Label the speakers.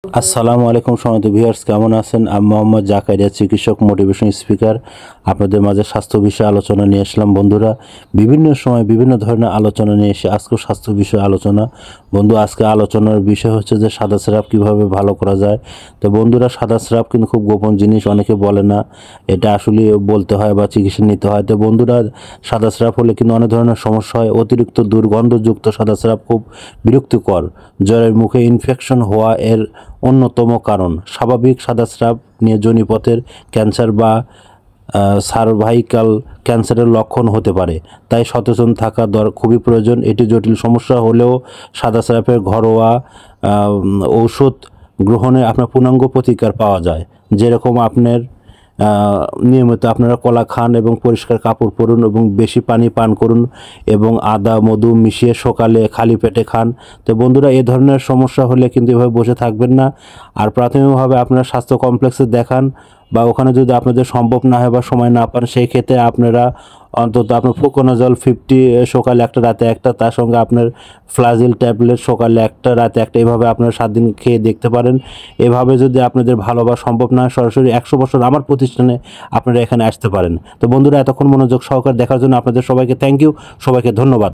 Speaker 1: আসসালামু আলাইকুম সম্মানিত ভিউয়ার্স, কেমন আছেন? আমি মোহাম্মদ জাকারিয়া, চিকিৎসক, মোটিভেশন স্পিকার। আপনাদের মাঝে স্বাস্থ্য বিষয়ে আলোচনা নিয়ে আসলাম। বন্ধুরা, বিভিন্ন সময় বিভিন্ন ধরনের আলোচনা নিয়ে এসে আজকেও স্বাস্থ্য বিষয়ে আলোচনা। বন্ধু, আজকে আলোচনার বিষয় হচ্ছে যে সাদা স্রাব কীভাবে ভালো করা যায়। তো বন্ধুরা, সাদা স্রাব কিন্তু খুব গোপন জিনিস, অনেকে বলে না, এটা আসলে বলতে হয় বা চিকিৎসা নিতে হয়। তো বন্ধুরা, সাদা স্রাব হলে কিন্তু অনেক ধরনের সমস্যা হয়। অতিরিক্ত দুর্গন্ধযুক্ত সাদা স্রাব খুব বিরক্তিকর, জ্বরের মুখে ইনফেকশন হওয়া এর অন্যতম কারণ। স্বাভাবিক সাদা স্রাব নিয়ে যোনিপথের ক্যান্সার বা সার্ভাইকাল ক্যান্সারের লক্ষণ হতে পারে, তাই সচেতন থাকা খুবই প্রয়োজন। এটি জটিল সমস্যা হলেও সাদা স্রাবের ঘরোয়া ঔষধ গ্রহণে আপনার পূর্ণাঙ্গ প্রতিকার পাওয়া যায়। যেরকম আপনার নিয়মিত আপনারা কলা খান এবং পরিষ্কার কাপড় পরুন এবং বেশি পানি পান করুন এবং আদা মধু মিশিয়ে সকালে খালি পেটে খান। তো বন্ধুরা, এ ধরনের সমস্যা হলে কিন্তু এভাবে বসে থাকবেন না, আর প্রাথমিকভাবে আপনারা স্বাস্থ্য কমপ্লেক্সে দেখান, বা ওখানে যদি আপনাদের সম্ভব না হয় বা সময় না পান, সেই ক্ষেত্রে আপনারা অন্তত আপনার ফ্লুকোনাজল 50 সকালে একটা রাতে একটা, তার সঙ্গে আপনার ফ্লাজিল ট্যাবলেট সকালে একটা রাতে একটা, এভাবে আপনারা 7 দিন খেয়ে দেখতে পারেন। এভাবে যদি আপনাদের ভালো বা সম্ভব না হয়, সরাসরি 100 বছর আমার প্রতিষ্ঠানে আপনারা এখানে আসতে পারেন। তো বন্ধুরা, এতক্ষণ মনোযোগ সহকারে দেখার জন্য আপনাদের সবাইকে থ্যাংক ইউ, সবাইকে ধন্যবাদ।